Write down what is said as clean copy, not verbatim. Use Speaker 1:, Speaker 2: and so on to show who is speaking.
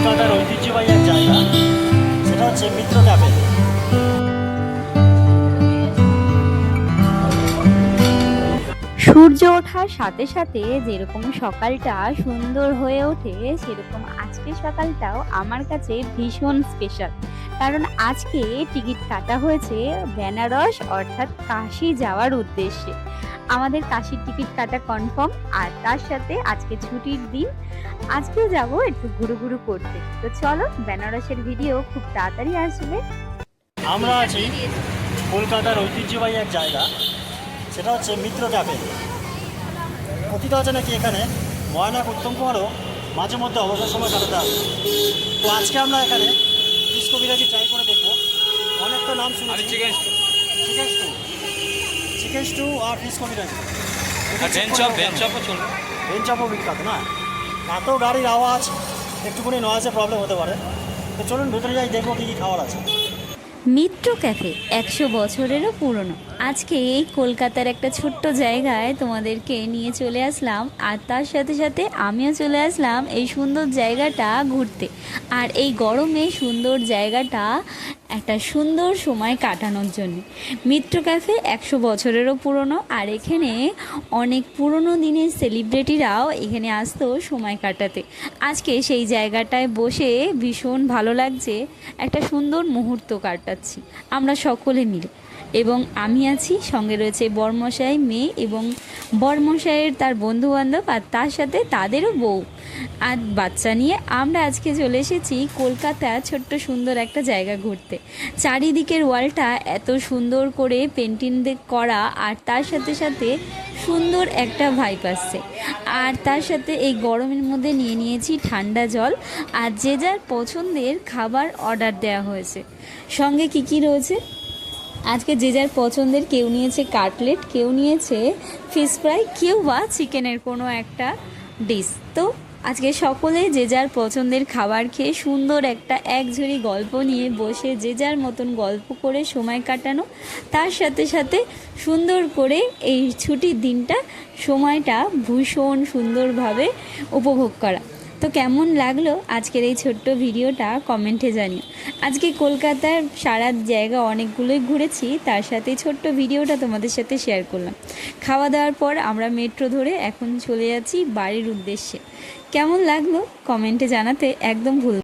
Speaker 1: কলকাতার ঐতিহ্যবাহী এক জায়গা, সেটা হচ্ছে মিত্র ক্যাফে।
Speaker 2: সূর্য ওঠার সাথে সাথে যেরকম সকালটা সুন্দর হয়ে ওঠে, সেরকম আজকের সকালটাও আমার কাছে ভীষণ স্পেশাল। কারণ আজকে টিকিট কাটা হয়েছে বেনারস অর্থাৎ কাশি যাওয়ার উদ্দেশ্যে। আমাদের কাশির টিকিট কাটা কনফার্ম, আর তার সাথে আজকে ছুটির দিন, আজকে যাব একটু ঘুরু ঘুরু করতে। তো চলো, বেনারসের ভিডিও খুব তাড়াতাড়ি আসবে।
Speaker 1: আমরা আছি কলকাতার ঐতিহ্যবাহী এক জায়গা, সেটা হচ্ছে মিত্র ক্যাফে। কথিত আছে নাকি এখানে ময়নাক উত্তম কুমারও মাঝে মধ্যে অবসর সময় কাটাতে আসে। তো আজকে আমরা এখানে ফিশ কবিরাজি ট্রাই করে দেখবো। অনেক তো নাম শুনেছি, চিকেন স্টু, চিকেন স্টু আর ফিশ কবিরাজি। ভেন চপও বিখ্যাত না? এত গাড়ির আওয়াজ, একটুখানি নয়েজে প্রবলেম হতে পারে। তো চলুন ভেতরে যাই, দেখবো কী কী খাবার আছে।
Speaker 2: মিত্র ক্যাফে 100 বছরেরও পুরনো। আজকে এই কলকাতার একটা ছোট্ট জায়গায় তোমাদেরকে নিয়ে চলে আসলাম, আর তার সাথে সাথে আমিও চলে আসলাম এই সুন্দর জায়গাটা ঘুরতে। আর এই গরমে সুন্দর জায়গাটা একটা সুন্দর সময় কাটানোর জন্য। মিত্র ক্যাফে 100 বছরেরও পুরনো, আর এখানে অনেক পুরনো দিনের সেলিব্রিটিরাও এখানে আসতো সময় কাটাতে। আজকে সেই জায়গাটায় বসে ভীষণ ভালো লাগছে, একটা সুন্দর মুহূর্ত কাটাচ্ছি আমরা সকলে মিলে। এবং আমি আছি, সঙ্গে রয়েছে বরমশাই, মেয়ে এবং বরমশাইয়ের তার বন্ধুবান্ধব, আর তার সাথে তাদেরও বউ আর বাচ্চা নিয়ে আমরা আজকে চলে এসেছি কলকাতা ছোট্ট সুন্দর একটা জায়গা ঘুরতে। চারিদিকের ওয়ালটা এত সুন্দর করে পেন্টিং করা, আর তার সাথে সাথে সুন্দর একটা ভাইব আসছে। আর তার সাথে এই গরমের মধ্যে নিয়ে নিয়েছি ঠান্ডা জল, আর যে যার পছন্দের খাবার অর্ডার দেওয়া হয়েছে। সঙ্গে কি কি রয়েছে আজকে যে যার পছন্দের, কেউ নিয়েছে কাটলেট, কেউ নিয়েছে ফিশ ফ্রাই, কেউ বা চিকেনের কোনো একটা ডিশ। তো আজকে সকলে যে যার পছন্দের খাবার খেয়ে সুন্দর একটা একঝুড়ি গল্প নিয়ে বসে যে যার মতন গল্প করে সময় কাটানো, তার সাথে সাথে সুন্দর করে এই ছুটির দিনটা সময়টা ভীষণ সুন্দরভাবে উপভোগ করা। তো কেমন লাগলো আজকের এই ছোট্ট ভিডিওটা কমেন্টে জানিও। আজকে কলকাতার সারা জায়গা অনেকগুলোই ঘুরেছি, তার সাথে ছোট্ট ভিডিওটা তোমাদের সাথে শেয়ার করলাম। খাওয়া দাওয়ার পর আমরা মেট্রো ধরে এখন চলে যাচ্ছি বাড়ির উদ্দেশ্যে। কেমন লাগলো কমেন্টে জানাতে একদম ভুল